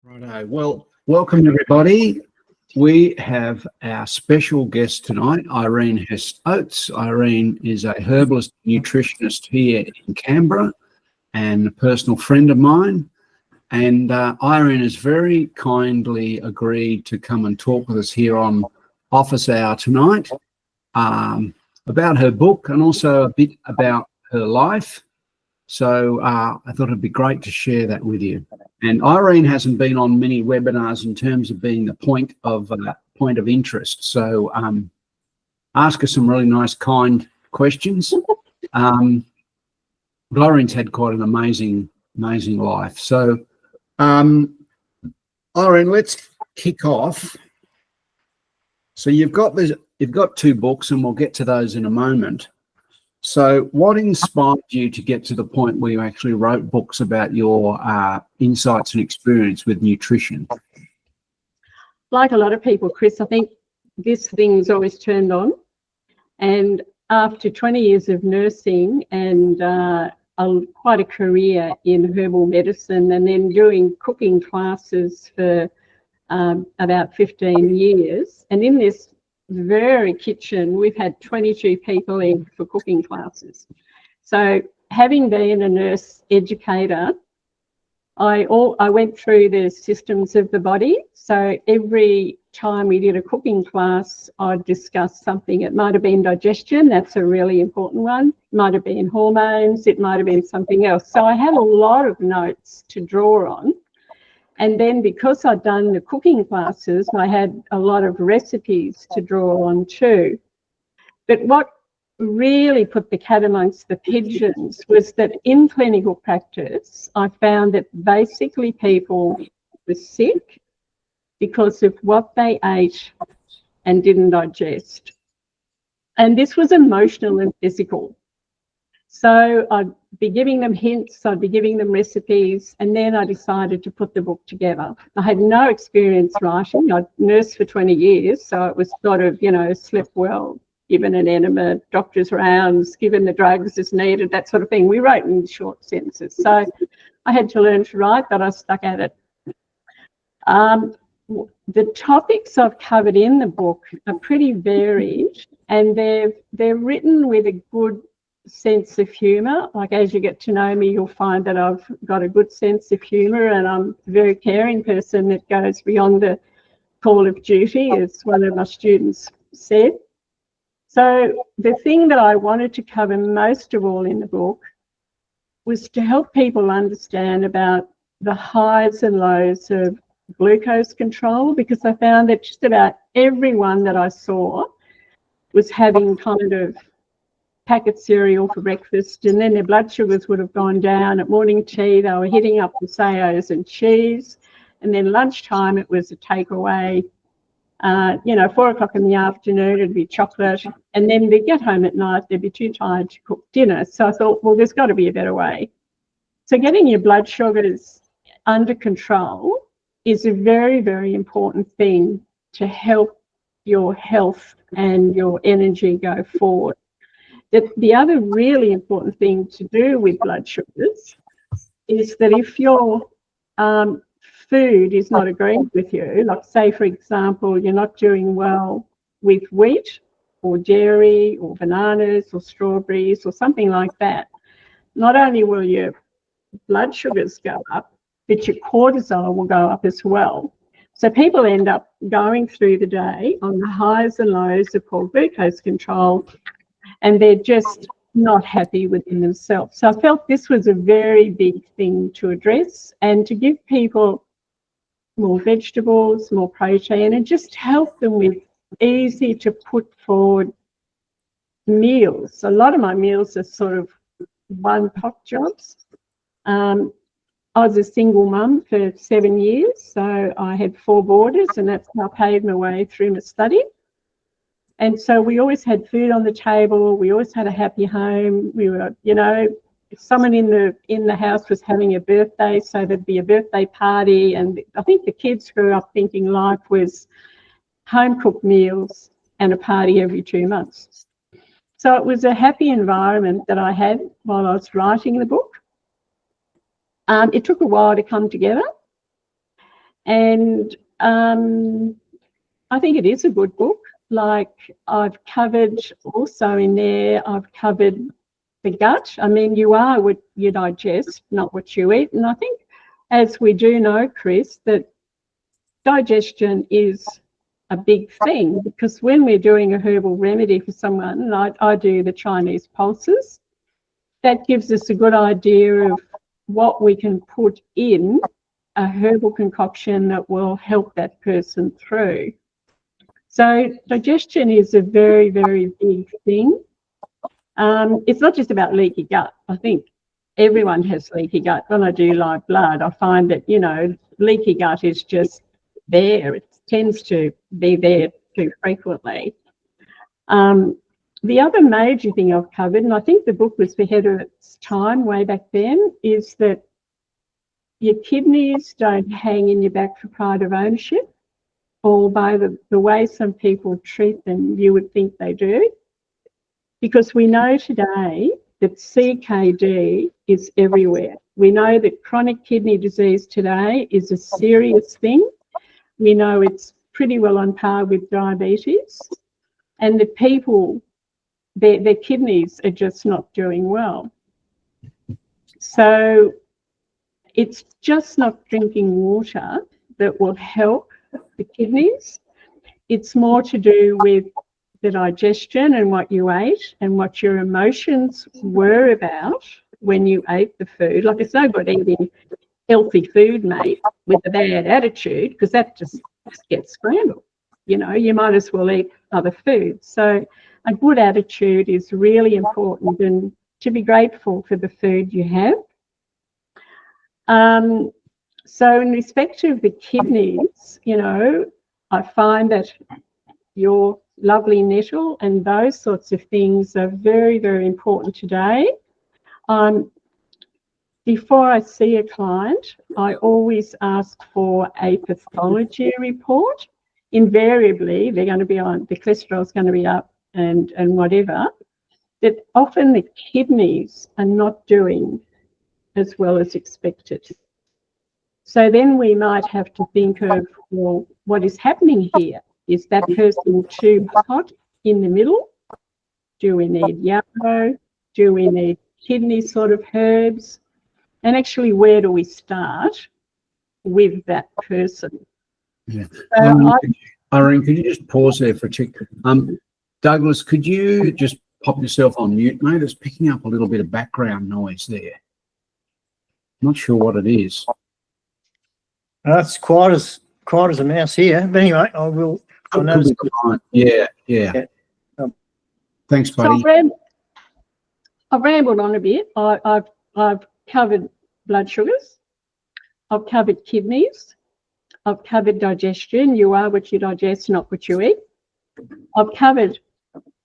Righto. Well, welcome everybody. We have our special guest tonight, Irene Hess-Oates. Irene is a herbalist nutritionist here in Canberra and a personal friend of mine. And Irene has very kindly agreed to come and talk with us here on Office Hour tonight about her book and also a bit about her life. So I thought it'd be great to share that with you. And Irene hasn't been on many webinars in terms of being the point of interest. So ask her some really nice, kind questions. But Irene's had quite an amazing life. So Irene, let's kick off. So you've got two books, and we'll get to those in a moment. So what inspired you to get to the point where you actually wrote books about your insights and experience with nutrition? Like a lot of people, Chris, I think this thing's always turned on. And after 20 years of nursing and quite a career in herbal medicine, and then doing cooking classes for about 15 years, and in this very kitchen, we've had 22 people in for cooking classes. So having been a nurse educator, I went through the systems of the body. So every time we did a cooking class, I'd discuss something. It might have been digestion, that's a really important one. It might have been hormones, it might have been something else. So I had a lot of notes to draw on. And then because I'd done the cooking classes, I had a lot of recipes to draw on too. But what really put the cat amongst the pigeons was that in clinical practice, I found that basically people were sick because of what they ate and didn't digest. And this was emotional and physical. So I'd be giving them hints, I'd be giving them recipes, and then I decided to put the book together. I had no experience writing. I'd nursed for 20 years, so it was sort of, slept well, given an enema, doctor's rounds, given the drugs as needed, that sort of thing. We wrote in short sentences. So I had to learn to write, but I stuck at it. The topics I've covered in the book are pretty varied, and they're written with a good sense of humour. Like, as you get to know me, you'll find that I've got a good sense of humour, and I'm a very caring person that goes beyond the call of duty, as one of my students said. So the thing that I wanted to cover most of all in the book was to help people understand about the highs and lows of glucose control, because I found that just about everyone that I saw was having kind of packet cereal for breakfast, and then their blood sugars would have gone down. At morning tea, they were hitting up the sayos and cheese, and then lunchtime it was a takeaway. 4 o'clock in the afternoon it'd be chocolate, and then they'd get home at night, they'd be too tired to cook dinner. So I thought, well, there's got to be a better way. So getting your blood sugars under control is a very, very important thing to help your health and your energy go forward. The other really important thing to do with blood sugars is that if your food is not agreeing with you, like say, for example, you're not doing well with wheat or dairy or bananas or strawberries or something like that, not only will your blood sugars go up, but your cortisol will go up as well. So people end up going through the day on the highs and lows of poor glucose control, and they're just not happy within themselves. So I felt this was a very big thing to address, and to give people more vegetables, more protein, and just help them with easy to put forward meals. A lot of my meals are sort of one-pot jobs. I was a single mum for 7 years, so I had 4 boarders, and that's how I paid my way through my study. And so we always had food on the table. We always had a happy home. We were, if someone in the house was having a birthday, so there'd be a birthday party. And I think the kids grew up thinking life was home-cooked meals and a party every 2 months. So it was a happy environment that I had while I was writing the book. It took a while to come together. And I think it is a good book. Like, I've covered also in there, I've covered the gut. I mean, you are what you digest, not what you eat. And I think, as we do know, Chris, that digestion is a big thing, because when we're doing a herbal remedy for someone, and I do the Chinese pulses, that gives us a good idea of what we can put in a herbal concoction that will help that person through. So digestion is a very, very big thing. It's not just about leaky gut. I think everyone has leaky gut. When I do live blood, I find that, you know, leaky gut is just there. It tends to be there too frequently. The other major thing I've covered, and I think the book was ahead of its time way back then, is that your kidneys don't hang in your back for pride of ownership, or by the way some people treat them, you would think they do. Because we know today that CKD is everywhere. We know that chronic kidney disease today is a serious thing. We know it's pretty well on par with diabetes, and the people, their kidneys are just not doing well. So it's just not drinking water that will help the kidneys. It's more to do with the digestion and what you ate and what your emotions were about when you ate the food. Like, it's no good eating healthy food, mate, with a bad attitude, because that just gets scrambled. You know, you might as well eat other foods. So a good attitude is really important, and to be grateful for the food you have. So in respect of the kidneys, you know, I find that your lovely nettle and those sorts of things are very, very important today. Before I see a client, I always ask for a pathology report. Invariably, they're going to be on, the cholesterol is going to be up and whatever, that often the kidneys are not doing as well as expected. So then we might have to think of, well, what is happening here? Is that person too hot in the middle? Do we need yarrow? Do we need kidney sort of herbs? And actually, where do we start with that person? Yeah. Irene, could you just pause there for a tick? Douglas, could you just pop yourself on mute, mate? It's picking up a little bit of background noise there. Not sure what it is. It's quiet as a mouse here. But anyway, I will. Yeah. Thanks, buddy. So I've rambled on a bit. I've covered blood sugars. I've covered kidneys. I've covered digestion. You are what you digest, not what you eat. I've covered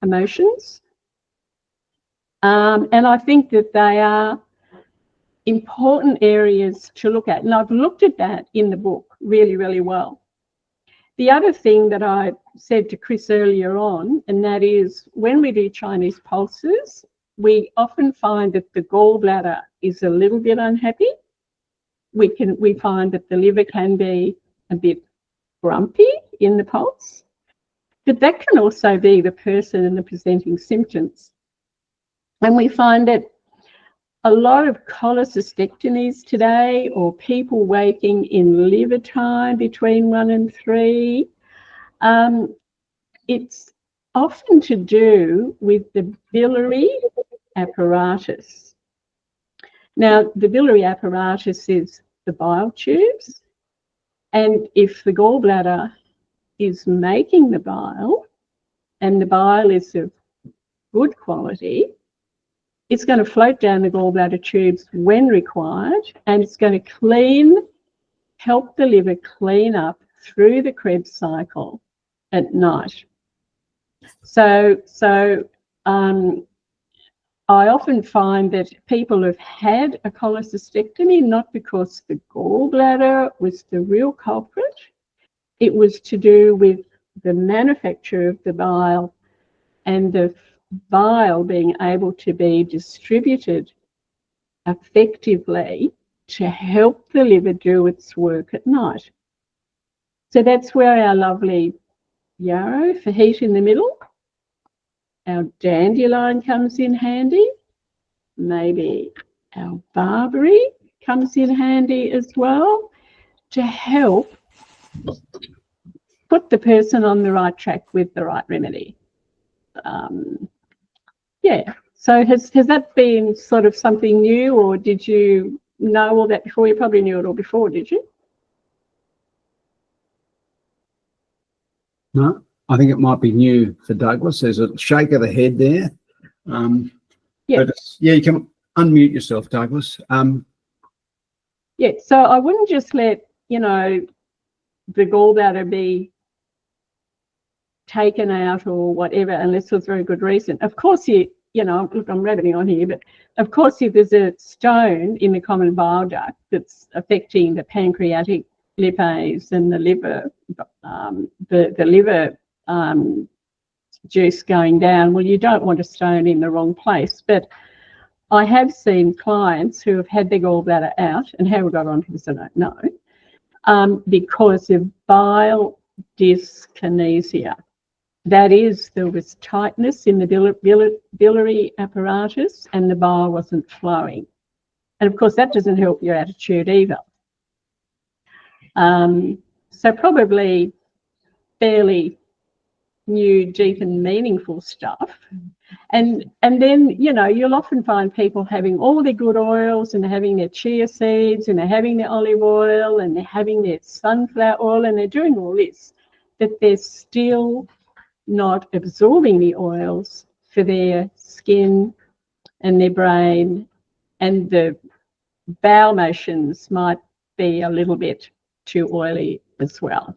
emotions. And I think that they are important areas to look at. And I've looked at that in the book really, really well. The other thing that I said to Chris earlier on, and that is, when we do Chinese pulses, we often find that the gallbladder is a little bit unhappy. We find that the liver can be a bit grumpy in the pulse, but that can also be the person and the presenting symptoms. And we find that a lot of cholecystectomies today, or people waking in liver time between 1 and 3, it's often to do with the biliary apparatus. Now, the biliary apparatus is the bile tubes, and if the gallbladder is making the bile, and the bile is of good quality, it's going to float down the gallbladder tubes when required, and it's going to help the liver clean up through the Krebs cycle at night. So I often find that people have had a cholecystectomy not because the gallbladder was the real culprit. It was to do with the manufacture of the bile and the bile being able to be distributed effectively to help the liver do its work at night. So that's where our lovely yarrow for heat in the middle. Our dandelion comes in handy. Maybe our barberry comes in handy as well to help put the person on the right track with the right remedy. Yeah. So has that been sort of something new, or did you know all that before? You probably knew it all before, did you? No, I think it might be new for Douglas. There's a shake of the head there. Yeah. But yeah, you can unmute yourself, Douglas. Yeah. So I wouldn't just let, you know, the gallbladder be taken out or whatever unless there's very good reason. Of course, you know, look, I'm rabbiting on here, but of course, if there's a stone in the common bile duct that's affecting the pancreatic lipase and the liver, the liver juice going down, well, you don't want a stone in the wrong place. But I have seen clients who have had their gallbladder out, and how we got onto this, I don't know, because of bile dyskinesia. That is, there was tightness in the biliary apparatus and the bile wasn't flowing. And of course, that doesn't help your attitude either. So probably fairly new, deep and meaningful stuff. And then, you know, you'll often find people having all their good oils and having their chia seeds and they're having their olive oil and they're having their sunflower oil and they're doing all this, that they're still not absorbing the oils for their skin and their brain, and the bowel motions might be a little bit too oily as well.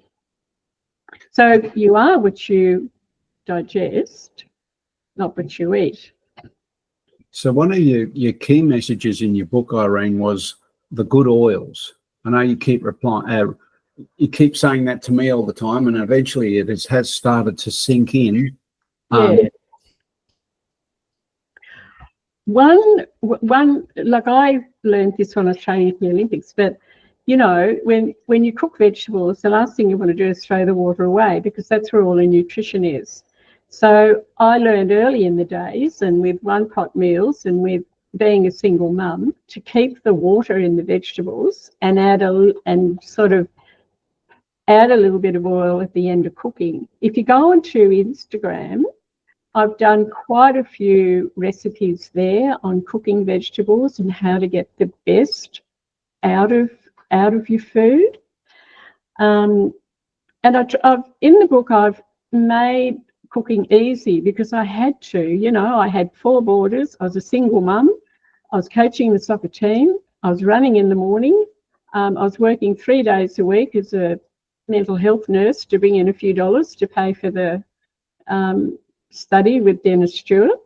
So you are what you digest, not what you eat. So one of your key messages in your book, Irene, was the good oils. I know you keep replying. You keep saying that to me all the time, and eventually it has started to sink in. Yeah. One, like I learned this when I was training for the Olympics, but you know, when you cook vegetables, the last thing you want to do is throw the water away because that's where all the nutrition is. So I learned early in the days and with one-pot meals and with being a single mum to keep the water in the vegetables and add a little bit of oil at the end of cooking. If you go onto Instagram, I've done quite a few recipes there on cooking vegetables and how to get the best out of your food. And I've in the book I've made cooking easy because I had to. You know, I had 4 boarders. I was a single mum. I was coaching the soccer team. I was running in the morning. I was working 3 days a week as a mental health nurse to bring in a few dollars to pay for the study with Dennis Stewart.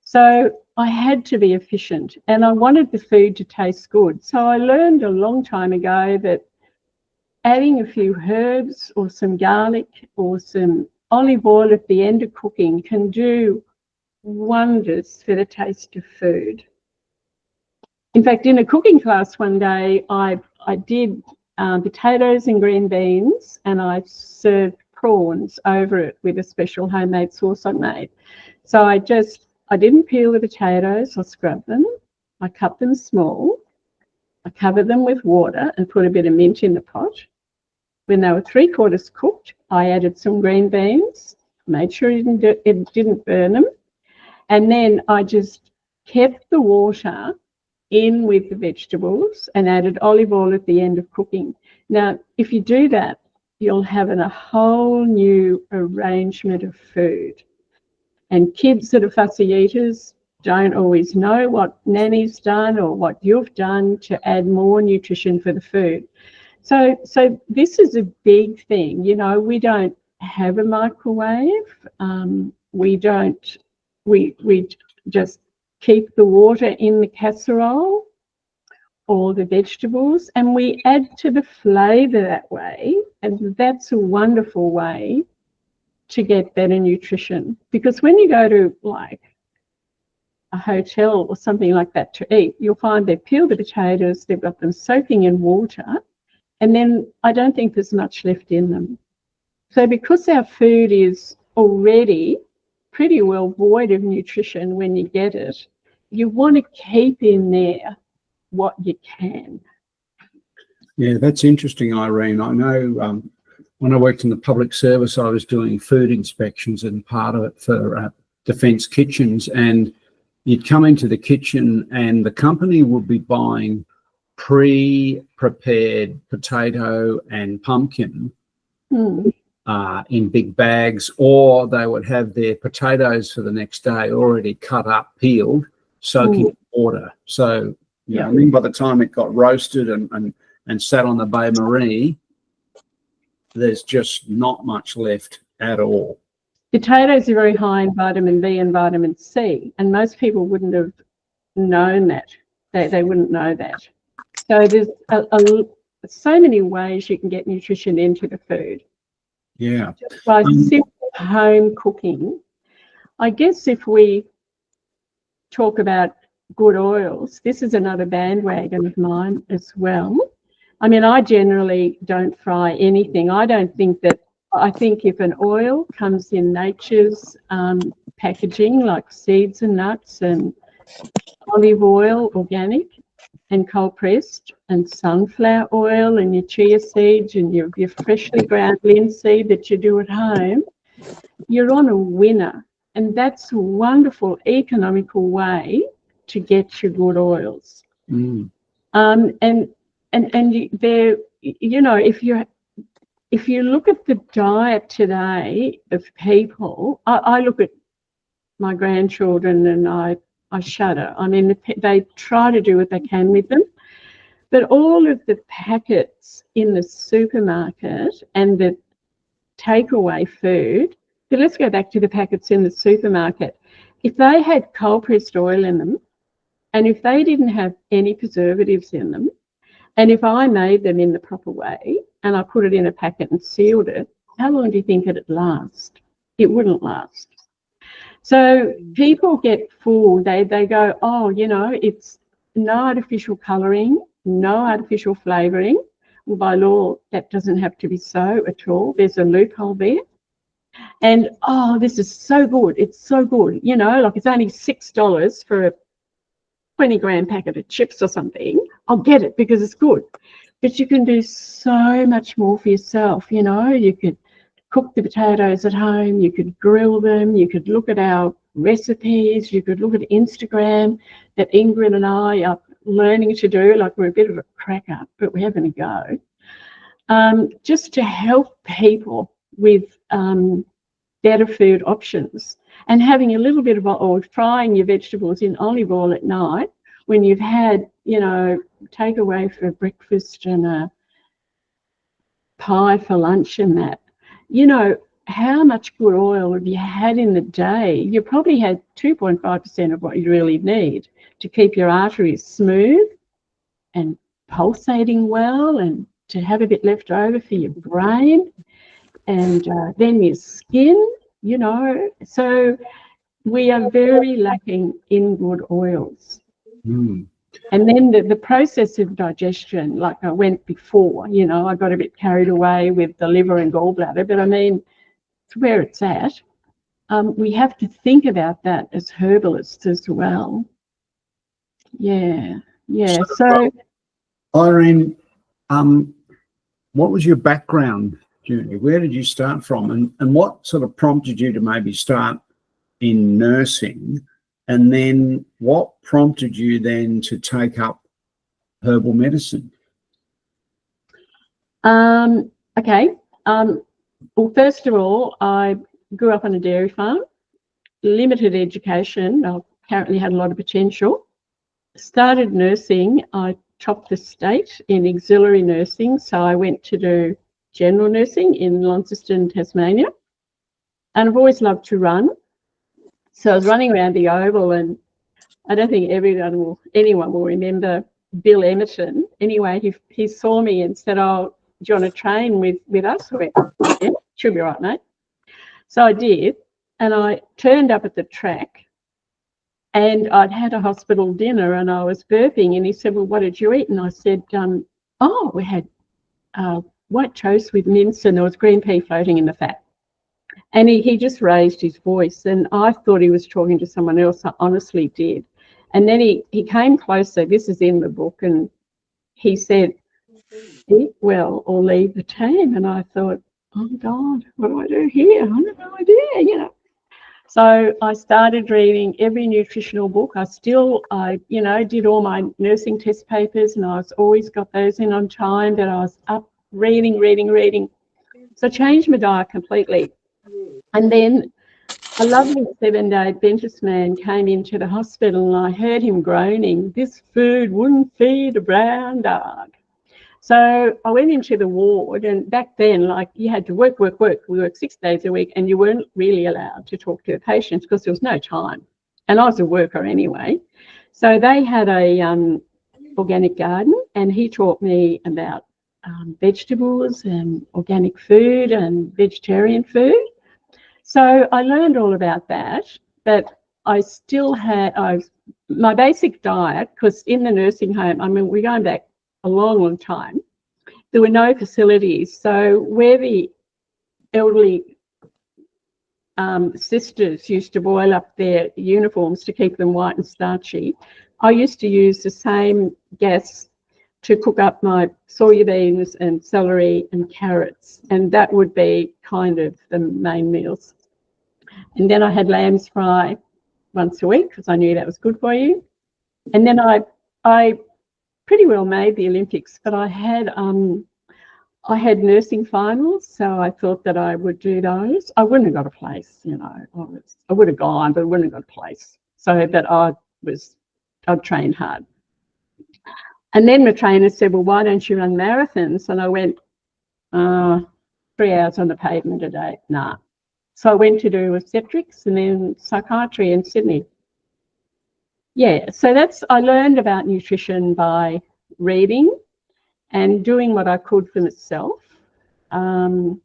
So I had to be efficient and I wanted the food to taste good. So I learned a long time ago that adding a few herbs or some garlic or some olive oil at the end of cooking can do wonders for the taste of food. In fact, in a cooking class one day, I did potatoes and green beans and I served prawns over it with a special homemade sauce I made. So I didn't peel the potatoes or scrub them. I cut them small. I covered them with water and put a bit of mint in the pot. When they were 3/4 cooked, I added some green beans, made sure it didn't burn them. And then I just kept the water in with the vegetables and added olive oil at the end of cooking. Now, if you do that, you'll have a whole new arrangement of food. And kids that are fussy eaters don't always know what Nanny's done or what you've done to add more nutrition for the food. So this is a big thing. You know, we don't have a microwave. We just keep the water in the casserole or the vegetables and we add to the flavour that way. And that's a wonderful way to get better nutrition. Because when you go to like a hotel or something like that to eat, you'll find they've peeled the potatoes, they've got them soaking in water, and then I don't think there's much left in them. So because our food is already pretty well void of nutrition when you get it, you want to keep in there what you can. Yeah, that's interesting, Irene. I know when I worked in the public service, I was doing food inspections and part of it for Defence Kitchens, and you'd come into the kitchen and the company would be buying pre-prepared potato and pumpkin in big bags, or they would have their potatoes for the next day already cut up, peeled, soaking in water. So, you know, I mean, by the time it got roasted and sat on the bain-marie, there's just not much left at all. Potatoes are very high in vitamin B and vitamin C, and most people wouldn't have known that. They wouldn't know that. So there's so many ways you can get nutrition into the food. Yeah. Just by simple home cooking. I guess if we talk about good oils, this is another bandwagon of mine as well. I mean, I generally don't fry anything. I think if an oil comes in nature's packaging, like seeds and nuts and olive oil, organic and cold pressed, and sunflower oil and your chia seeds and your freshly ground linseed that you do at home, you're on a winner. And that's a wonderful economical way to get your good oils. And they're, you know, if you look at the diet today of people, I look at my grandchildren and I shudder. I mean, they try to do what they can with them, but all of the packets in the supermarket and the takeaway food, but let's go back to the packets in the supermarket. If they had cold pressed oil in them, and if they didn't have any preservatives in them, and if I made them in the proper way and I put it in a packet and sealed it, how long do you think it'd last? It wouldn't last. So people get fooled. They go, oh, you know, it's no artificial colouring, no artificial flavouring. Well, by law, that doesn't have to be so at all. There's a loophole there. And, oh, this is so good. It's so good. You know, like it's only $6 for a 20-gram packet of chips or something. I'll get it because it's good. But you can do so much more for yourself. You know, you could cook the potatoes at home, you could grill them, you could look at our recipes, you could look at Instagram that Ingrid and I are learning to do, like we're a bit of a crack up, but we're having a go, just to help people with better food options. And having a little bit of oil, frying your vegetables in olive oil at night when you've had, you know, takeaway for breakfast and a pie for lunch and that. You know, how much good oil have you had in the day? You probably had 2.5% of what you really need to keep your arteries smooth and pulsating well, and to have a bit left over for your brain, and then your skin, you know. So we are very lacking in good oils. And then the process of digestion, like I went before, you know, I got a bit carried away with the liver and gallbladder, but I mean, it's where it's at. We have to think about that as herbalists as well. Yeah. So Irene, what was your background journey? Where did you start from? And what sort of prompted you to maybe start in nursing? And then what prompted you then to take up herbal medicine? Okay. Well, first of all, I grew up on a dairy farm, limited education. I apparently had a lot of potential. Started nursing. I topped the state in auxiliary nursing. So I went to do general nursing in Launceston, Tasmania. And I've always loved to run. So I was running around the oval, and I don't think anyone will remember Bill Emerton. Anyway, he saw me and said, oh, do you want to train with us? I went, yeah, should be right, mate. So I did, and I turned up at the track, and I'd had a hospital dinner and I was burping, and he said, well, what did you eat? And I said, we had white toast with mince, and there was green pea floating in the fat. And he just raised his voice, and I thought he was talking to someone else. I honestly did. And then he came closer. This is in the book, and he said, "Eat well or leave the team." And I thought, oh God, what do I do here? I have no idea, So I started reading every nutritional book. I did all my nursing test papers, and I was always got those in on time, but I was up reading. So I changed my diet completely. And then a lovely 7-day Adventist man came into the hospital, and I heard him groaning, "This food wouldn't feed a brown dog." So I went into the ward, and back then, you had to work. We worked 6 days a week, and you weren't really allowed to talk to the patients because there was no time. And I was a worker anyway. So they had a organic garden, and he taught me about vegetables and organic food and vegetarian food. So I learned all about that, but I still had my basic diet, because in the nursing home, we're going back a long time, there were no facilities. So where the elderly sisters used to boil up their uniforms to keep them white and starchy, I used to use the same gas to cook up my soybeans and celery and carrots, and that would be kind of the main meals. And then I had lamb's fry once a week because I knew that was good for you. And then I pretty well made the Olympics, but I had nursing finals, so I thought that I would do those. I wouldn't have got a place, I would have gone, but I wouldn't have got a place. So that I'd trained hard. And then my trainer said, "Well, why don't you run marathons?" And I went, 3 hours on the pavement a day, nah. So I went to do obstetrics and then psychiatry in Sydney. Yeah, so I learned about nutrition by reading and doing what I could for myself. And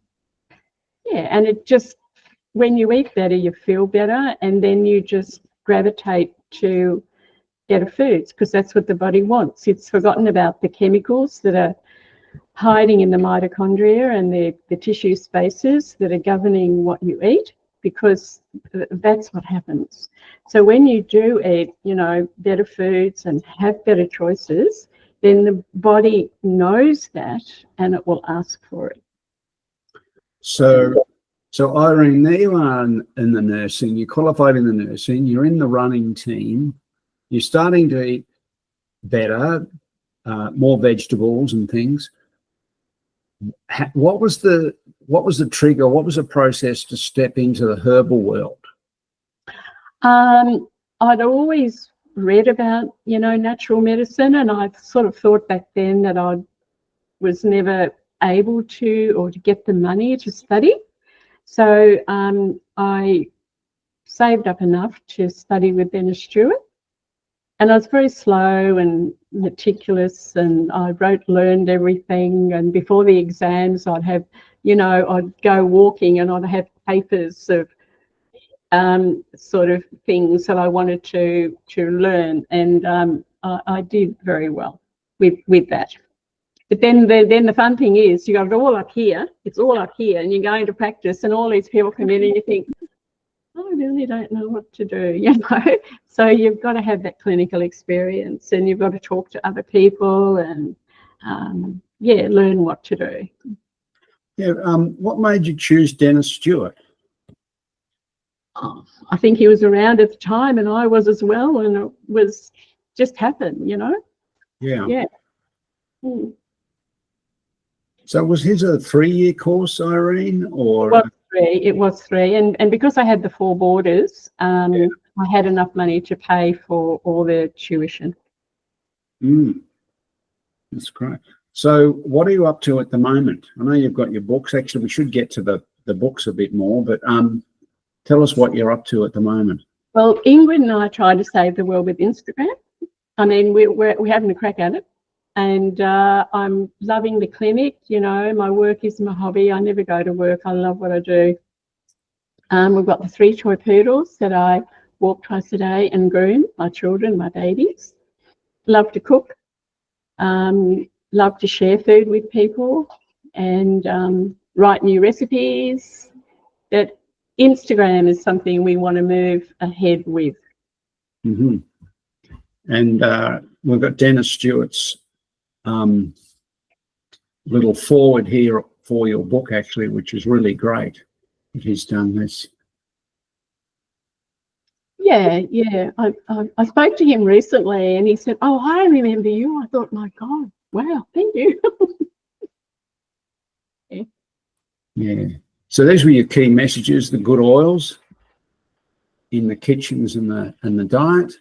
it just, when you eat better, you feel better, and then you just gravitate to better foods because that's what the body wants. It's forgotten about the chemicals that are hiding in the mitochondria and the tissue spaces that are governing what you eat, because that's what happens. So when you do eat, better foods and have better choices, then the body knows that and it will ask for it. So Irene, there you are in the nursing, you qualified in the nursing, you're in the running team, you're starting to eat better, more vegetables and things. What was the trigger? What was the process to step into the herbal world? I'd always read about, natural medicine, and I sort of thought back then that I was never able to get the money to study. So I saved up enough to study with Dennis Stewart. And I was very slow and meticulous, and I learned everything. And before the exams, I'd have, I'd go walking and I'd have papers of sort of things that I wanted to learn. And I did very well with that. But then the fun thing is, you got it all up here. It's all up here, and you're going to practice, and all these people come in, and you think, I really don't know what to do, So you've got to have that clinical experience, and you've got to talk to other people and, learn what to do. Yeah. What made you choose Dennis Stewart? Oh, I think he was around at the time, and I was as well, and it was just happened, Yeah. Yeah. Hmm. So was his a 3-year course, Irene, or? It was three. And because I had the 4 boarders, I had enough money to pay for all the tuition. That's great. So what are you up to at the moment? I know you've got your books. Actually, we should get to the books a bit more, but tell us what you're up to at the moment. Well, Ingrid and I tried to save the world with Instagram. We're having a crack at it. And I'm loving the clinic. My work is my hobby. I never go to work. I love what I do. We've got the 3 toy poodles that I walk twice a day and groom, my children, my babies. Love to cook. love to share food with people and write new recipes. That Instagram is something we want to move ahead with. Mm-hmm. And we've got Dennis Stewart's little forward here for your book, actually, which is really great that he's done this. Yeah. I spoke to him recently and he said, "Oh, I remember you." I thought, my God, wow, thank you. Yeah. So these were your key messages: the good oils in the kitchens and the diet.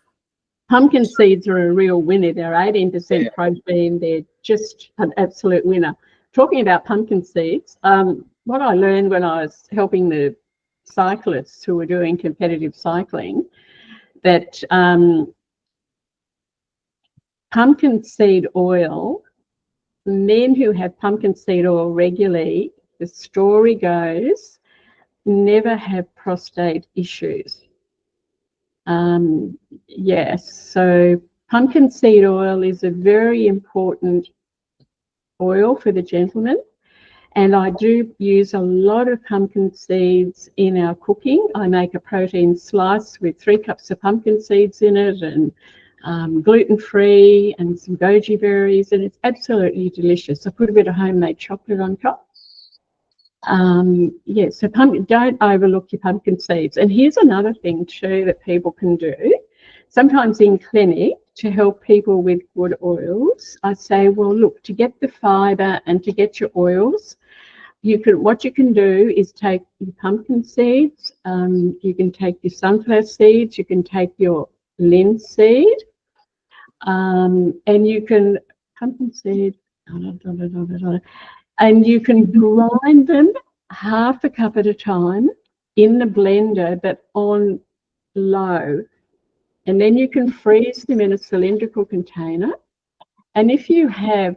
Pumpkin seeds are a real winner. They're 18% protein. They're just an absolute winner. Talking about pumpkin seeds, what I learned when I was helping the cyclists who were doing competitive cycling, that pumpkin seed oil, men who have pumpkin seed oil regularly, the story goes, never have prostate issues. Yes, so pumpkin seed oil is a very important oil for the gentleman, and I do use a lot of pumpkin seeds in our cooking. I make a protein slice with 3 cups of pumpkin seeds in it, and gluten-free, and some goji berries, and it's absolutely delicious. I put a bit of homemade chocolate on top. Yeah, so don't overlook your pumpkin seeds. And here's another thing too that people can do. Sometimes in clinic, to help people with good oils, I say, well, look, to get the fibre and to get your oils, what you can do is take your pumpkin seeds, you can take your sunflower seeds, you can take your linseed, and you can pumpkin seed, and you can grind them half a cup at a time in the blender, but on low. And then you can freeze them in a cylindrical container. And if you have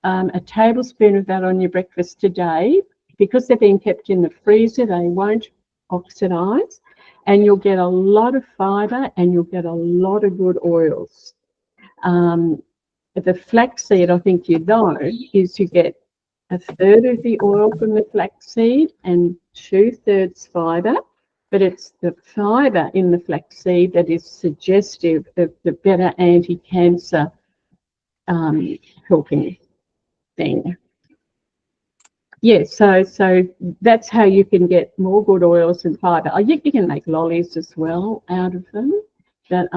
a tablespoon of that on your breakfast today, because they're being kept in the freezer, they won't oxidize, and you'll get a lot of fibre and you'll get a lot of good oils. The flaxseed, I think you know, is you get 1/3 of the oil from the flaxseed and 2/3 fibre, but it's the fibre in the flaxseed that is suggestive of the better anti-cancer helping thing. Yeah, so that's how you can get more good oils and fibre. You can make lollies as well out of them, but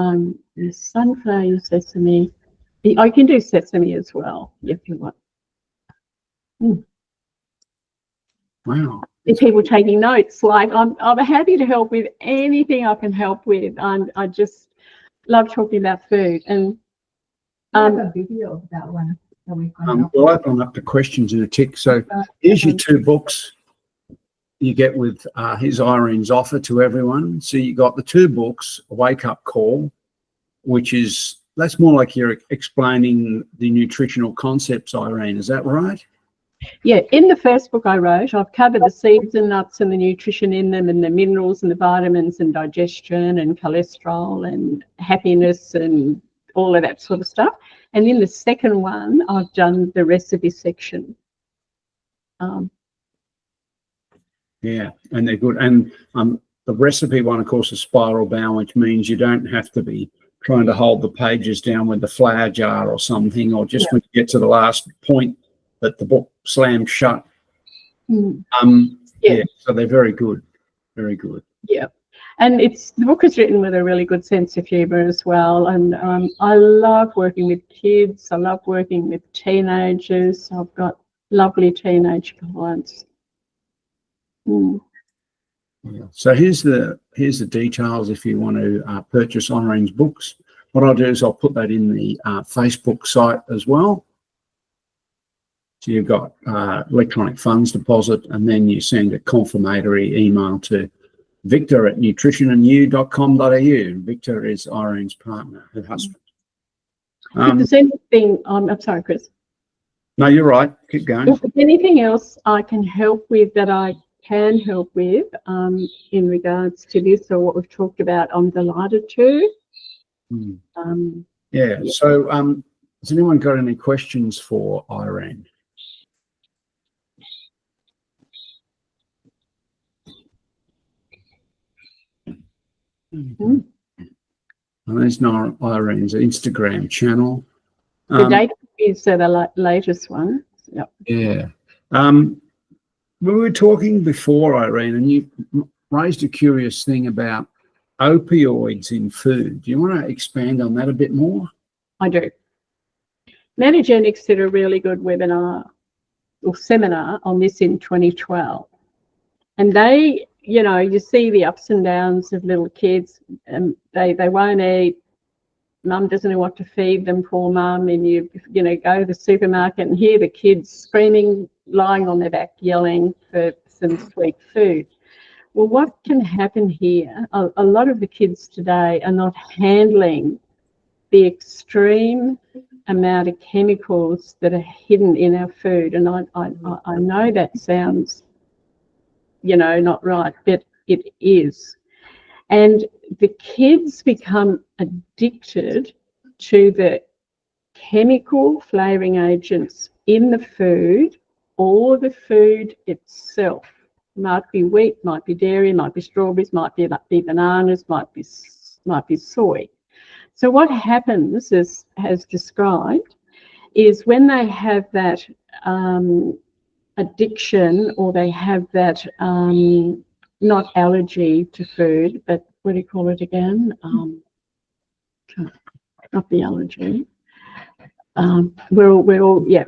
the sunflower, sesame, I can do sesame as well if you want. Wow. If people taking notes, like I'm happy to help with anything I can help with. I just love talking about food. And a video of that one. We'll open up to questions in a tick. So here's your 2 books you get with his Irene's offer to everyone. So you got the 2 books, A Wake Up Call, which is, that's more like you're explaining the nutritional concepts, Irene. Is that right? yeah, in the first book I wrote, I've covered the seeds and nuts and the nutrition in them and the minerals and the vitamins and digestion and cholesterol and happiness and all of that sort of stuff. And in the second one, I've done the recipe section. Yeah, and they're good. And the recipe one, of course, is spiral bound, which means you don't have to be trying to hold the pages down with the flour jar or something, or just when you get to the last point that the book slams shut. Yeah, so they're very good, very good. Yeah, and the book is written with a really good sense of humour as well. And I love working with kids. I love working with teenagers. I've got lovely teenage clients. Yeah. So here's the details if you want to purchase Irene's books. What I'll do is I'll put that in the Facebook site as well. So you've got electronic funds deposit, and then you send a confirmatory email to victor@nutritionandyou.com.au. Victor is Irene's partner, her husband. If there's anything, I'm sorry, Chris. No, you're right. Keep going. If there's anything else I can help with that I can help with in regards to this or what we've talked about, I'm delighted to. Yeah. So Has anyone got any questions for Irene? Mm. Well, there's no Irene's Instagram channel. The date is the latest one. Yep. Yeah. We were talking before, Irene, and you raised a curious thing about opioids in food. Do you want to expand on that a bit more? I do. Metagenics did a really good webinar or seminar on this in 2012. And they, you know, you see the ups and downs of little kids, and they won't eat. Mum doesn't know what to feed them, poor mum, and you know, go to the supermarket and hear the kids screaming, lying on their back, yelling for some sweet food. Well, what can happen here? A lot of the kids today are not handling the extreme amount of chemicals that are hidden in our food. And I know that sounds, you know, not right, but it is. And the kids become addicted to the chemical flavouring agents in the food or the food itself. Might be wheat, might be dairy, might be strawberries, might be bananas, might be soy. So what happens, as described, is when they have that addiction, or they have that not allergy to food, but what do you call it again? Not the allergy. We're all yeah.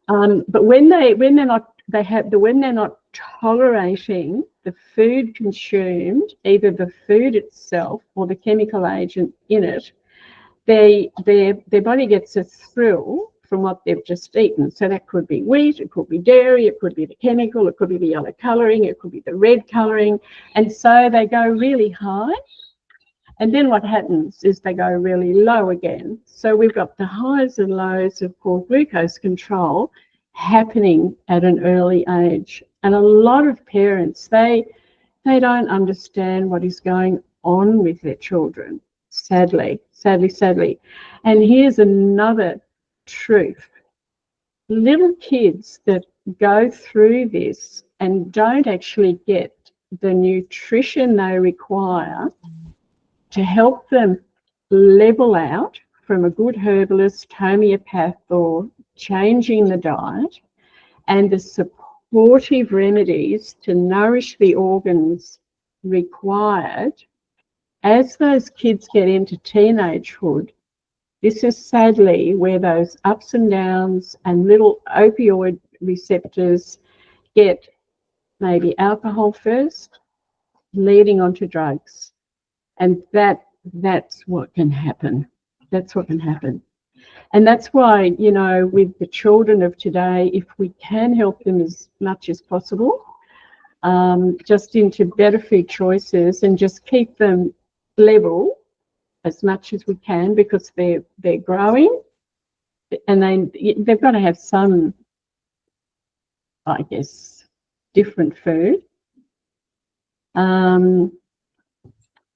But when they're not tolerating the food consumed, either the food itself or the chemical agent in it, their body gets a thrill from what they've just eaten. So that could be wheat, it could be dairy, it could be the chemical, it could be the yellow colouring, it could be the red colouring. And so they go really high. And then what happens is they go really low again. So we've got the highs and lows of poor glucose control happening at an early age. And a lot of parents, they don't understand what is going on with their children, sadly. And here's another truth. Little kids that go through this and don't actually get the nutrition they require to help them level out from a good herbalist, homeopath, or changing the diet, and the supportive remedies to nourish the organs required as those kids get into teenagehood. This is sadly where those ups and downs and little opioid receptors get maybe alcohol first, leading on to drugs. And that's what can happen. That's what can happen. And that's why, you know, with the children of today, if we can help them as much as possible, just into better food choices, and just keep them level as much as we can, because they're growing, and they've got to have some, I guess, different food.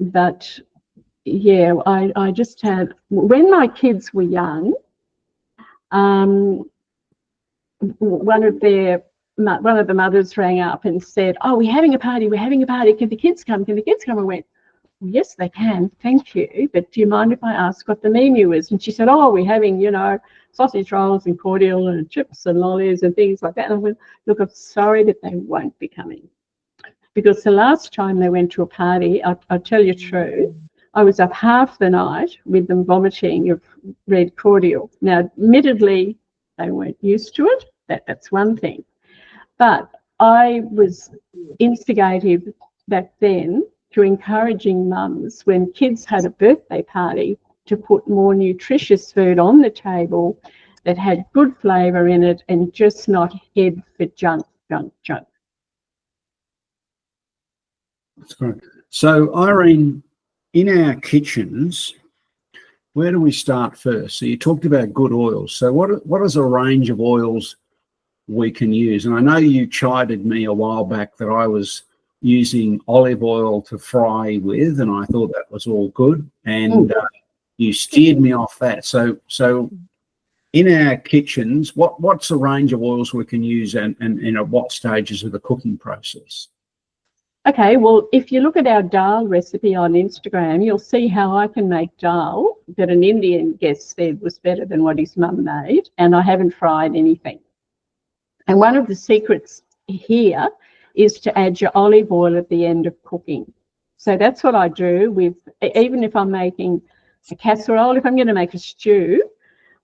But yeah, I just had, when my kids were young, one of the mothers rang up and said, "Oh, we're having a party. Can the kids come? I went, "Well, yes, they can. Thank you. But do you mind if I ask what the menu is?" And she said, "Oh, we're having, you know, sausage rolls and cordial and chips and lollies and things like that." And I went, "Look, I'm sorry, but they won't be coming." Because the last time they went to a party, I'll tell you true, I was up half the night with them vomiting of red cordial. Now, admittedly, they weren't used to it. That's one thing. But I was instigative back then to encouraging mums, when kids had a birthday party, to put more nutritious food on the table that had good flavour in it, and just not head for junk. That's great. So, Irene, in our kitchens, where do we start first? So you talked about good oils. So what is a range of oils we can use? And I know you chided me a while back that I was using olive oil to fry with, and I thought that was all good. And you steered me off that. So in our kitchens, what's the range of oils we can use and at what stages of the cooking process? Okay, well, if you look at our dal recipe on Instagram, you'll see how I can make dal that an Indian guest said was better than what his mum made, and I haven't fried anything. And one of the secrets here is to add your olive oil at the end of cooking. So that's what I do with, even if I'm making a casserole, if I'm going to make a stew,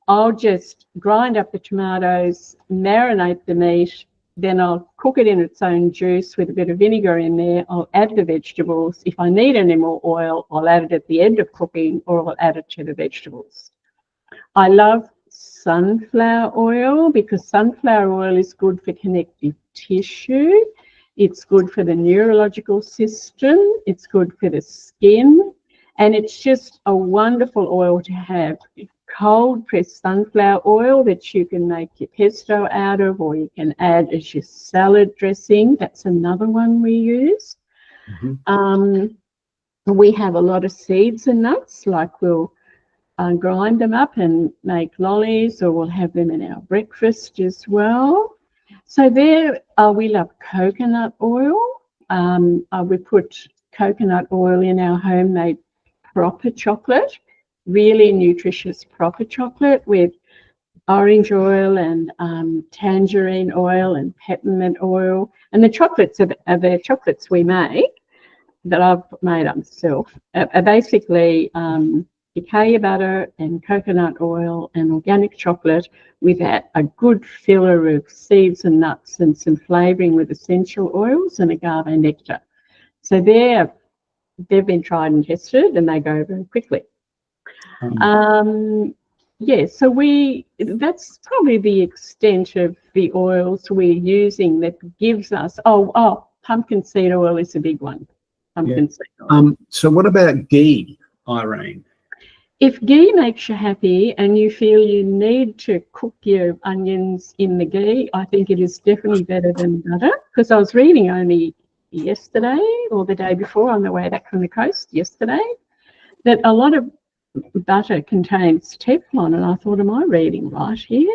I'll just grind up the tomatoes, marinate the meat, then I'll cook it in its own juice with a bit of vinegar in there. I'll add the vegetables. If I need any more oil, I'll add it at the end of cooking, or I'll add it to the vegetables. I love sunflower oil because sunflower oil is good for connective tissue. It's good for the neurological system. It's good for the skin. And it's just a wonderful oil to have. Cold pressed sunflower oil that you can make your pesto out of, or you can add as your salad dressing. That's another one we use. We have a lot of seeds and nuts, like we'll grind them up and make lollies, or we'll have them in our breakfast as well. So there, we love coconut oil. We put coconut oil in our homemade proper chocolate, really nutritious proper chocolate with orange oil and tangerine oil and peppermint oil. And the chocolates are the chocolates we make that I've made up myself are basically cacao butter and coconut oil and organic chocolate with a good filler of seeds and nuts and some flavouring with essential oils and agave nectar. So they've been tried and tested, and they go very quickly. Yeah, so that's probably the extent of the oils we're using that gives us, pumpkin seed oil is a big one. Pumpkin seed oil. So what about ghee, Irene? If ghee makes you happy and you feel you need to cook your onions in the ghee, I think it is definitely better than butter, because I was reading only yesterday or the day before on the way back from the coast yesterday that a lot of butter contains Teflon, and I thought, am I reading right here?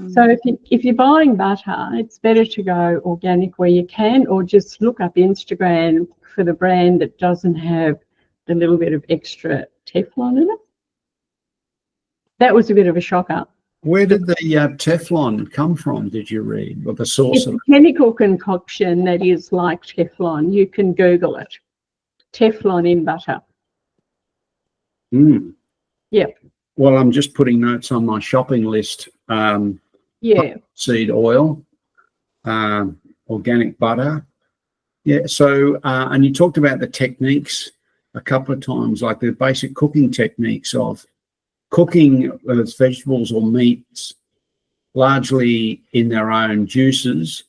So if you're buying butter, it's better to go organic where you can, or just look up Instagram for the brand that doesn't have a little bit of extra Teflon in it. That was a bit of a shocker. Where did the Teflon come from, did you read? What the source It's a chemical concoction that is like Teflon. You can Google it. Teflon in butter. Yeah. Well, I'm just putting notes on my shopping list. Seed oil, organic butter. Yeah. So, and you talked about the techniques a couple of times, like the basic cooking techniques of cooking, whether it's vegetables or meats, largely in their own juices.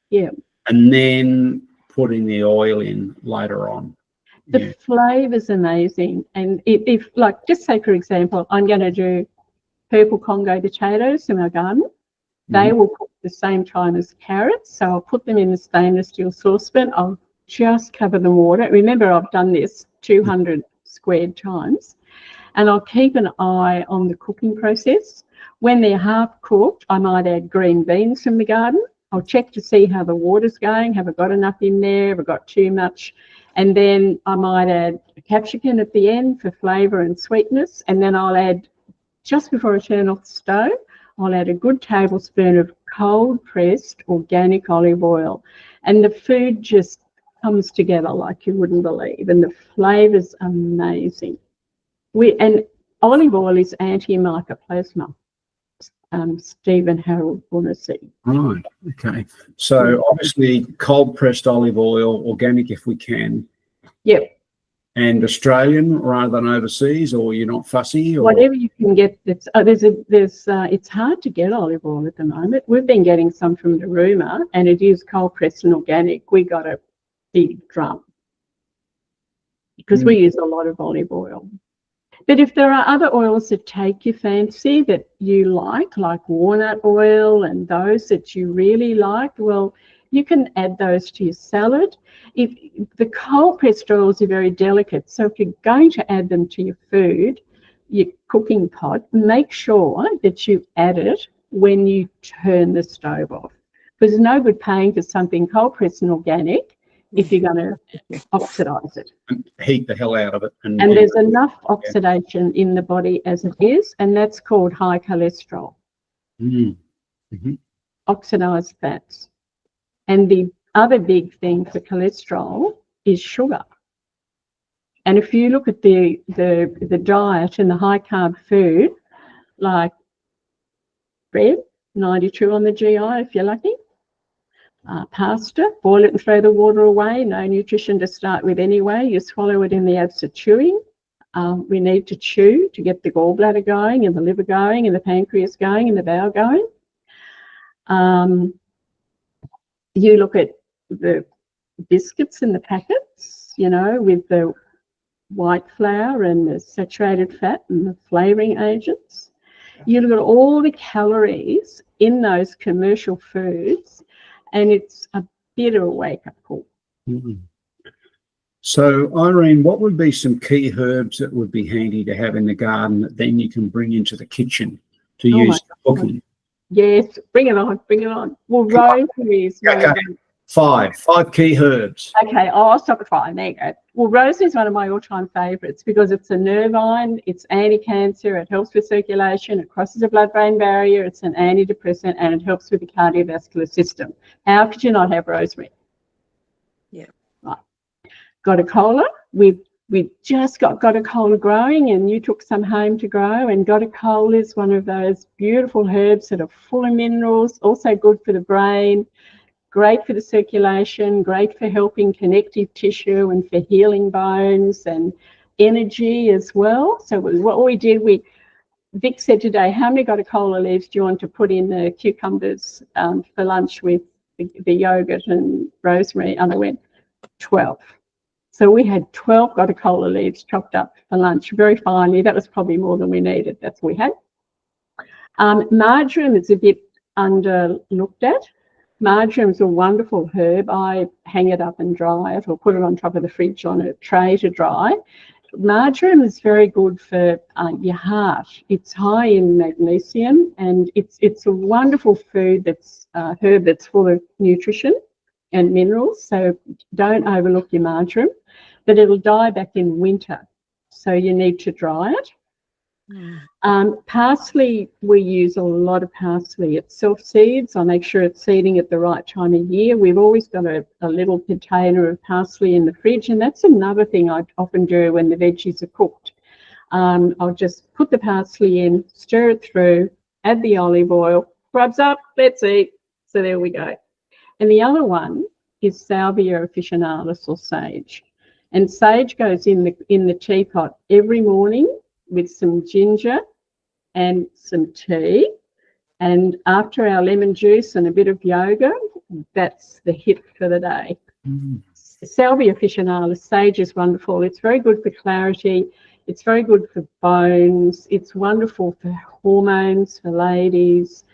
Yeah. And then putting the oil in later on. The flavour's amazing. And if like, just say, for example, I'm going to do purple Congo potatoes in my garden. They will cook the same time as carrots. So I'll put them in the stainless steel saucepan. I'll just cover them water. Remember, I've done this 200 squared times. And I'll keep an eye on the cooking process. When they're half cooked, I might add green beans from the garden. I'll check to see how the water's going. Have I got enough in there? Have I got too much? And then I might add a capsicum at the end for flavour and sweetness. And then I'll add, just before I turn off the stove, I'll add a good tablespoon of cold pressed organic olive oil. And the food just comes together like you wouldn't believe. And the flavour's amazing. And olive oil is anti-mycoplasma. Stephen Harold Bonacy. Right. Okay. So obviously cold pressed olive oil, organic if we can. Yep. And Australian rather than overseas, or you're not fussy? Or? Whatever you can get. It's hard to get olive oil at the moment. We've been getting some from Narooma, and it is cold pressed and organic. We got a big drum because we use a lot of olive oil. But if there are other oils that take your fancy that you like walnut oil and those that you really like, well, you can add those to your salad. If the cold pressed oils are very delicate, so if you're going to add them to your food, your cooking pot, make sure that you add it when you turn the stove off. Because there's no good paying for something cold pressed and organic if you're going to oxidize it. And heat the hell out of it. And there's enough oxidation in the body as it is, and that's called high cholesterol. Oxidized fats. And the other big thing for cholesterol is sugar. And if you look at the diet and the high carb food, like bread, 92 on the GI if you're lucky, pasta, boil it and throw the water away, no nutrition to start with anyway, you swallow it in the abs of chewing. We need to chew to get the gallbladder going and the liver going and the pancreas going and the bowel going. You look at the biscuits in the packets, you know, with the white flour and the saturated fat and the flavouring agents. You look at all the calories in those commercial foods, and it's a bit of a wake-up call. So, Irene, what would be some key herbs that would be handy to have in the garden that then you can bring into the kitchen to use for cooking? Yes, bring it on, bring it on. Well, rosemary is one of them. Five key herbs. Okay, I'll stop at 5. There you go. Well, rosemary is one of my all-time favourites because it's a nervine, it's anti-cancer, it helps with circulation, it crosses the blood-brain barrier, it's an antidepressant, and it helps with the cardiovascular system. How could you not have rosemary? Yeah. Right. Gotacola, we've just got gotacola growing, and you took some home to grow, and gotacola is one of those beautiful herbs that are full of minerals, also good for the brain, great for the circulation, great for helping connective tissue and for healing bones and energy as well. So what we did, Vic said today, how many gotacola leaves do you want to put in the cucumbers for lunch with the yogurt and rosemary? And I went, 12. So we had 12 gotacola leaves chopped up for lunch very finely. That was probably more than we needed. That's what we had. Marjoram is a bit underlooked at. Marjoram's a wonderful herb. I hang it up and dry it or put it on top of the fridge on a tray to dry. Marjoram is very good for your heart. It's high in magnesium, and it's a wonderful food that's herb that's full of nutrition and minerals. So don't overlook your marjoram, but it'll die back in winter. So you need to dry it. Parsley, we use a lot of parsley. It self-seeds. I make sure it's seeding at the right time of year. We've always got a little container of parsley in the fridge, and that's another thing I often do when the veggies are cooked. I'll just put the parsley in, stir it through, add the olive oil, rubs up, let's eat. So there we go. And the other one is Salvia officinalis, or sage. And sage goes in the teapot every morning with some ginger and some tea. And after our lemon juice and a bit of yoga, that's the hit for the day. Salvia officinalis, sage, is wonderful. It's very good for clarity. It's very good for bones. It's wonderful for hormones, for ladies.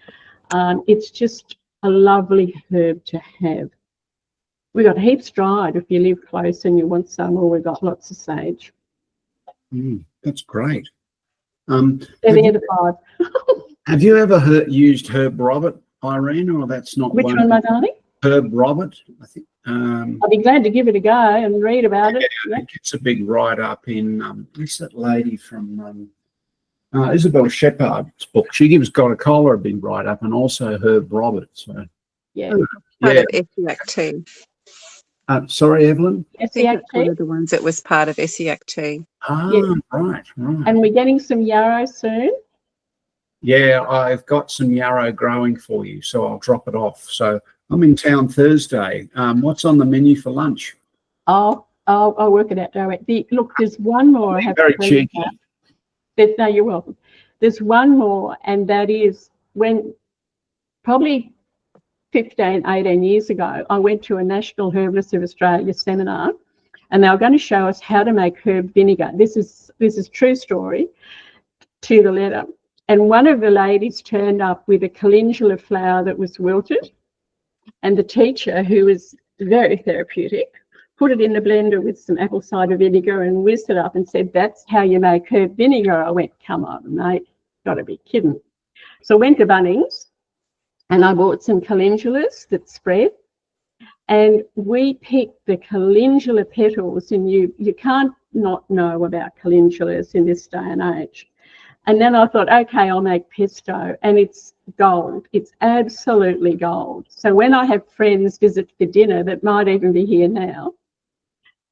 It's just a lovely herb to have. We got heaps dried if you live close and you want some, or we've got lots of sage. That's great. They're the 5. Have you ever used Herb Robert, Irene, or that's not Which one, my darling? Herb Robert, I think. I'll be glad to give it a go and read about it. Yeah. It's a big write-up in, who's that lady from Isabel Shepard's book? She gives gotacola a big write-up, and also Herb Robert. So yeah. Part of SEAC too. Sorry, Evelyn? SEAC one of the ones that was part of SEAC too. Right. And we're getting some yarrow soon. Yeah, I've got some yarrow growing for you, so I'll drop it off. So I'm in town Thursday. What's on the menu for lunch? I'll work it out directly. Look, there's one more. I have very cheeky. No, you're welcome. There's one more, and that is when probably 15, 18 years ago, I went to a National Herbalist of Australia seminar, and they were going to show us how to make herb vinegar. This is true story to the letter. And one of the ladies turned up with a calendula flower that was wilted, and the teacher, who was very therapeutic, put it in the blender with some apple cider vinegar and whizzed it up and said, that's how you make herb vinegar. I went, come on, mate, got to be kidding. So I went to Bunnings and I bought some calendulas that spread, and we picked the calendula petals, and you can't not know about calendulas in this day and age. And then I thought, okay, I'll make pesto, and it's gold. It's absolutely gold. So when I have friends visit for dinner that might even be here now,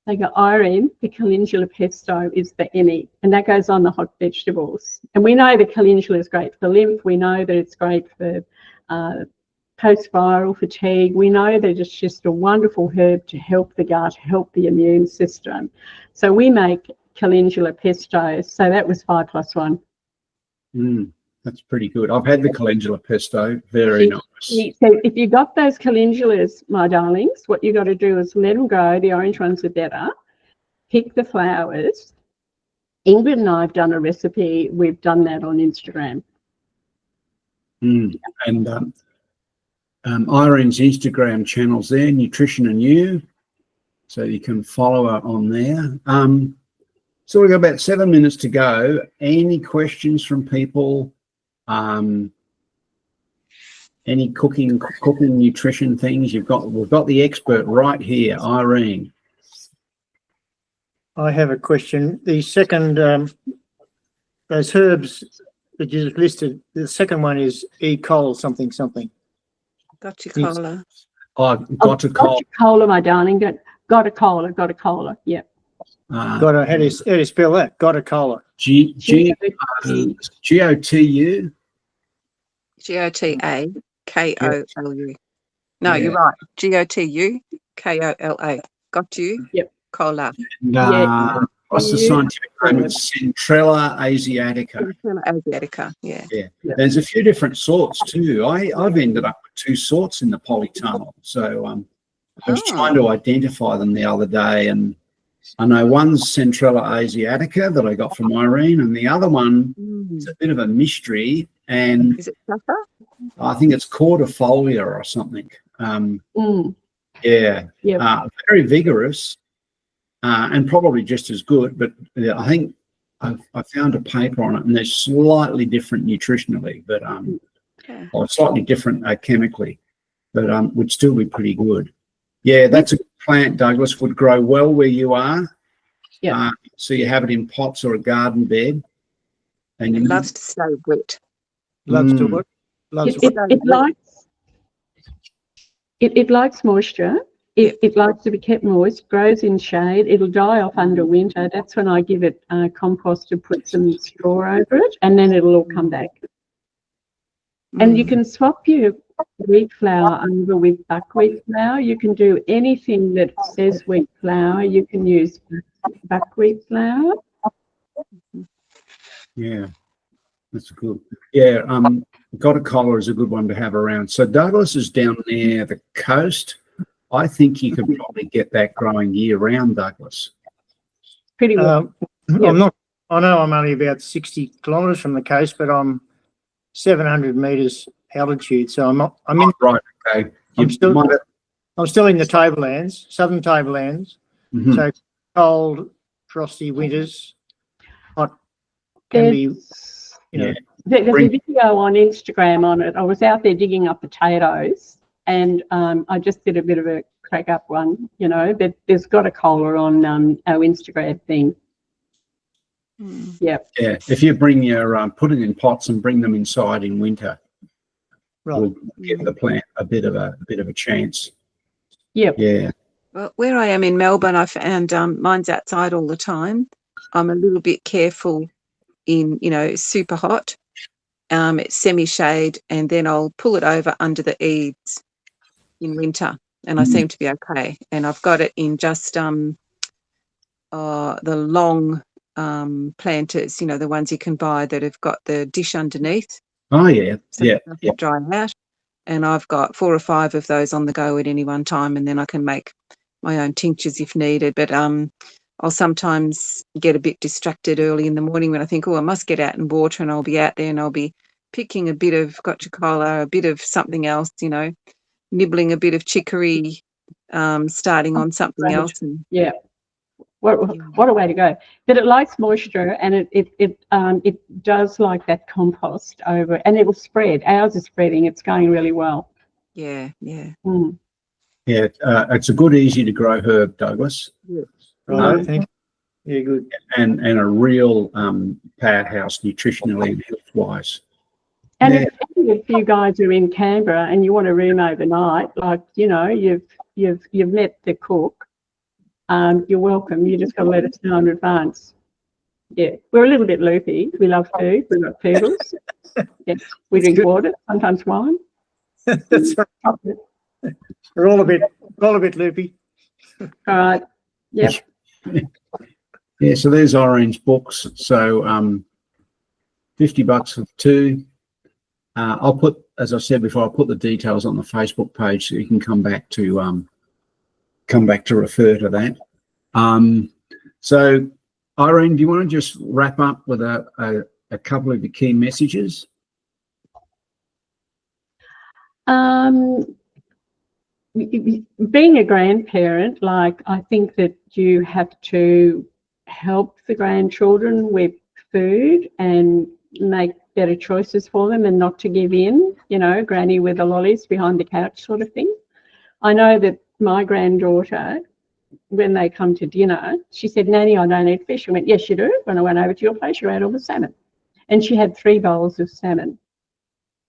they go, Irene, the calendula pesto is the Emmy, and that goes on the hot vegetables. And we know the calendula is great for lymph. We know that it's great for post-viral fatigue. We know that it's just a wonderful herb to help the gut, help the immune system. So we make calendula pesto. So that was 5 + 1. That's pretty good. I've had the calendula pesto. Very nice. So if you got those calendulas, my darlings, what you got to do is let them grow. The orange ones are better. Pick the flowers. Ingrid and I have done a recipe. We've done that on Instagram. And Irene's Instagram channel's there, Nutrition and You, so you can follow her on there. So we've got about 7 minutes to go. Any questions from people? Any cooking, nutrition things? We've got the expert right here, Irene. I have a question. The second, those herbs that you listed, the second one is E. coli something. Gotcha cola. Cola, my darling. Got a cola. Yep. How do you spell that? Got a cola. G-O-T-U? G-O-T-A-K-O-L-U. No, you're right. G-O-T-U-K-O-L-A. Got you? Yep. Cola. What's the scientific name? It's Centrella asiatica. Centrella asiatica, yeah. There's a few different sorts too. I've ended up with 2 sorts in the polytunnel. So I was trying to identify them the other day, and I know one's Centrella asiatica that I got from Irene, and the other one is a bit of a mystery. And is it pepper? I think it's cordifolia or something. Very vigorous. And probably just as good, but I think I found a paper on it, and they're slightly different nutritionally, but or slightly different chemically, but would still be pretty good. Yeah, that's a plant, Douglas, would grow well where you are. Yeah. So you have it in pots or a garden bed, and it loves to stay wet. Loves to what? It likes moisture. It likes to be kept moist, grows in shade. It'll die off under winter. That's when I give it compost to put some straw over it, and then it'll all come back. And you can swap your wheat flour over with buckwheat flour. You can do anything that says wheat flour. You can use buckwheat flour. Yeah, that's good. Yeah, got a collar is a good one to have around. So Douglas is down near the coast. I think you could probably get that growing year round, Douglas. Pretty well. I know I'm only about 60 kilometres from the coast, but I'm 700 metres altitude, so I'm in. Right. Okay. I'm still in the tablelands, southern tablelands. So cold, frosty winters. Hot can be. There's a video on Instagram on it. I was out there digging up potatoes. And I just did a bit of a crack up one, but there's got a cola on our Instagram thing. Yeah. If you bring your put it in pots and bring them inside in winter, will give the plant a bit of a chance. Yep. Yeah. Well, where I am in Melbourne, I found mine's outside all the time. I'm a little bit careful in super hot. It's semi-shade, and then I'll pull it over under the eaves in winter, and I seem to be okay. And I've got it in just the long planters, the ones you can buy that have got the dish underneath. Oh yeah, so dry out. And I've got 4 or 5 of those on the go at any one time, and then I can make my own tinctures if needed. But I'll sometimes get a bit distracted early in the morning when I think, I must get out and water, and I'll be out there and I'll be picking a bit of gotcha cola, a bit of something else, nibbling a bit of chicory, starting on something Right. else. And Yeah. What a way to go. But it likes moisture, and it does like that compost over, and it will spread. Ours is spreading. It's going really well. yeah, yeah. Mm. Yeah, it's a good, easy to grow herb, Douglas, Right, thank you. Yeah, good. and a real powerhouse nutritionally and health-wise. And Yeah. if you guys are in Canberra and you want a room overnight, like, you know, you've met the cook, you're welcome. You just got to let us know in advance. Yeah, we're a little bit loopy. We love food. We've got poodles. Yes, we drink water, sometimes wine. That's right. Chocolate. We're all a bit loopy. All right. Yep. Yeah, so there's Irene's books. So $50 for two. I'll put, as I said before, I'll put the details on the Facebook page so you can come back to refer to that. So Irene, do you want to just wrap up with a couple of the key messages? Being a grandparent, like, I think that you have to help the grandchildren with food and make better choices for them, and not to give in, you know, granny with the lollies behind the couch sort of thing. I know that my granddaughter, when they come to dinner, she said, "Nanny, I don't eat fish." I went, "Yes, you do." When I went over to your place, you ate all the salmon. And she had 3 bowls of salmon.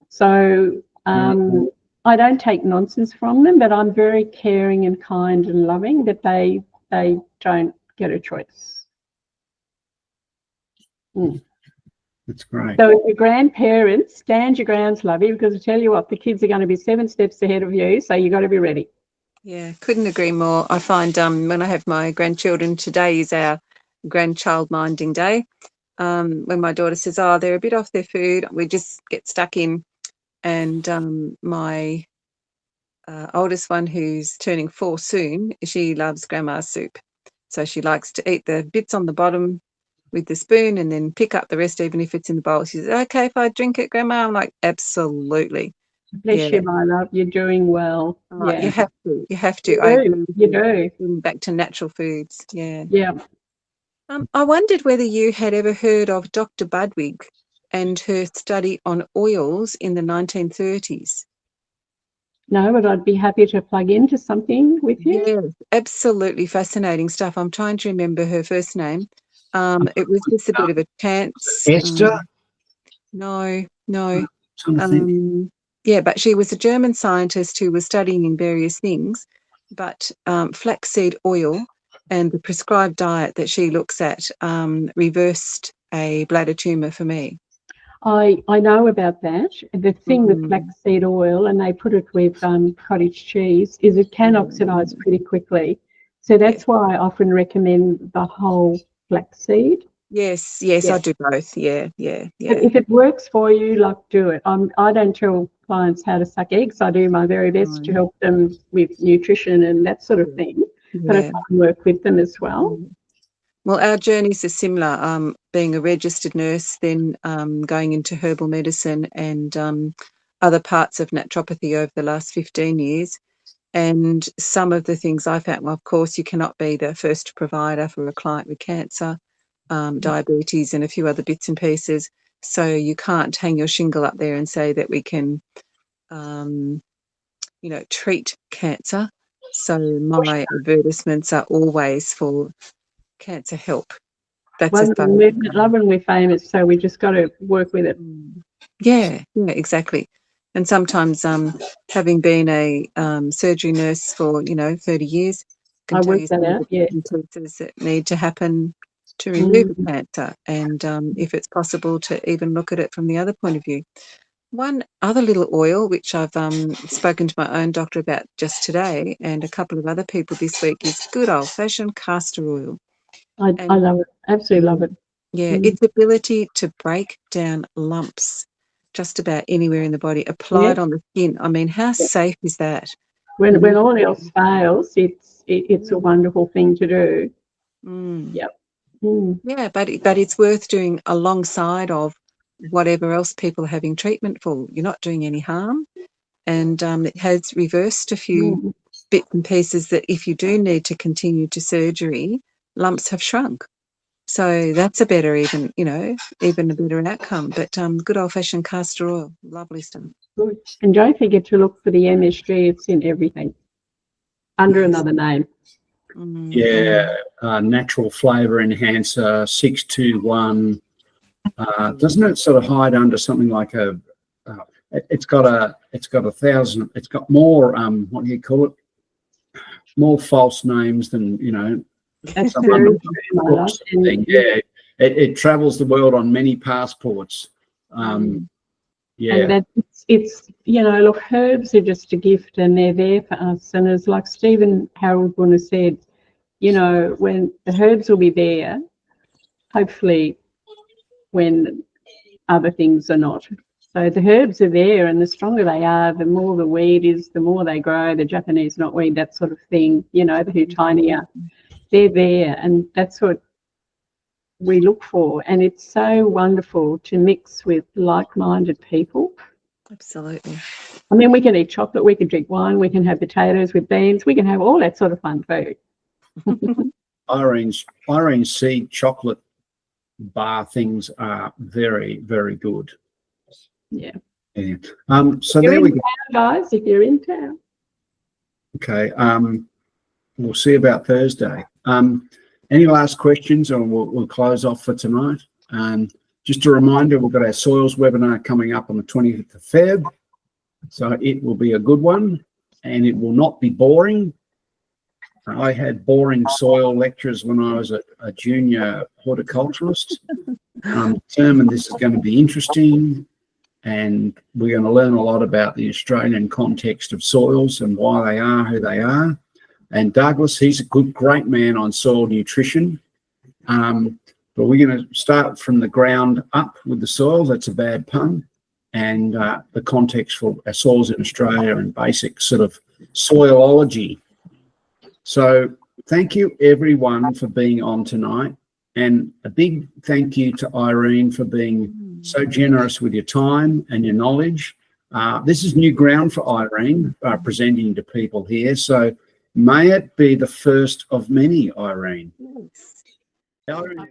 So I don't take nonsense from them, but I'm very caring and kind and loving, that they don't get a choice. That's great. So if you're grandparents, stand your grounds, lovey, because I tell you what, the kids are going to be 7 steps ahead of you, so you got to be ready. Yeah, couldn't agree more. I find when I have my grandchildren, today is our grandchild minding day. When my daughter says, "Oh, they're a bit off their food," we just get stuck in. And my oldest one, who's turning 4 soon, she loves grandma's soup. So she likes to eat the bits on the bottom with the spoon and then pick up the rest, even if it's in the bowl. She says, "Okay, if I drink it, Grandma?" I'm like, "Absolutely." Bless you, my love. You're doing well. Yeah. You have to. You have to. You do. Back to natural foods. Yeah. Yeah. I wondered whether you had ever heard of Dr. Budwig and her study on oils in the 1930s. No, but I'd be happy to plug into something with you. Yes, absolutely fascinating stuff. I'm trying to remember her first name. It was just a bit of a chance. Esther? No. Yeah, but she was a German scientist who was studying in various things, but flaxseed oil and the prescribed diet that she looks at reversed a bladder tumour for me. I know about that. The thing with flaxseed oil, and they put it with cottage cheese, is it can oxidize pretty quickly. So that's why I often recommend the whole flaxseed. Yes, I do both. Yeah. But if it works for you, like, do it. I don't tell clients how to suck eggs. I do my very best to help them with nutrition and that sort of thing. But I can work with them as well. Well, our journeys are similar, being a registered nurse, then going into herbal medicine and other parts of naturopathy over the last 15 years. And some of the things I found, well, of course, you cannot be the first provider for a client with cancer, diabetes, and a few other bits and pieces. So you can't hang your shingle up there and say that we can, treat cancer. So my advertisements are always for cancer help. That's as far as love and we're famous, so we just got to work with it. Yeah, exactly. And sometimes, having been a surgery nurse for 30 years, I worked that out. Yeah, processes that need to happen to remove cancer, and if it's possible to even look at it from the other point of view. One other little oil, which I've spoken to my own doctor about just today, and a couple of other people this week, is good old-fashioned castor oil. I love it. Absolutely love it. Yeah, its ability to break down lumps just about anywhere in the body, applied on the skin. I mean, how safe is that? When all else fails, it's a wonderful thing to do. Yep. Yeah, but it's worth doing alongside of whatever else people are having treatment for. You're not doing any harm, and it has reversed a few bits and pieces that if you do need to continue to surgery, lumps have shrunk. So that's a better, even a better outcome. But good old-fashioned castor oil, lovely stuff. Good. And don't forget to look for the MSG. It's in everything under another name. Yeah, natural flavour enhancer 621. Doesn't it sort of hide under something like a? It's got more. What do you call it? More false names than That's some very other true, books and thing. Yeah, it travels the world on many passports. Yeah, and that it's look, herbs are just a gift, and they're there for us. And as like Stephen Harold Brunner said, when the herbs will be there, hopefully when other things are not. So the herbs are there, and the stronger they are, the more the weed is, the more they grow. The Japanese knotweed, that sort of thing, the Hutainia, they're there, and that's what we look for. And it's so wonderful to mix with like-minded people. Absolutely. I mean, we can eat chocolate, we can drink wine, we can have potatoes with beans, we can have all that sort of fun food. Irene's seed chocolate bar things are very, very good. Yeah. So You're there in we go. town, guys, if you're in town. Okay. We'll see about Thursday. Any last questions, or we'll close off for tonight? Just a reminder, we've got our soils webinar coming up on the 20th of Feb. So it will be a good one, and it will not be boring. I had boring soil lectures when I was a junior horticulturalist. I'm determined this is going to be interesting, and we're going to learn a lot about the Australian context of soils and why they are who they are. And Douglas, he's a great man on soil nutrition. But we're going to start from the ground up with the soil. That's a bad pun. And the context for our soils in Australia and basic sort of soilology. So thank you, everyone, for being on tonight. And a big thank you to Irene for being so generous with your time and your knowledge. This is new ground for Irene, presenting to people here. So may it be the first of many, Irene. Yes. Irene.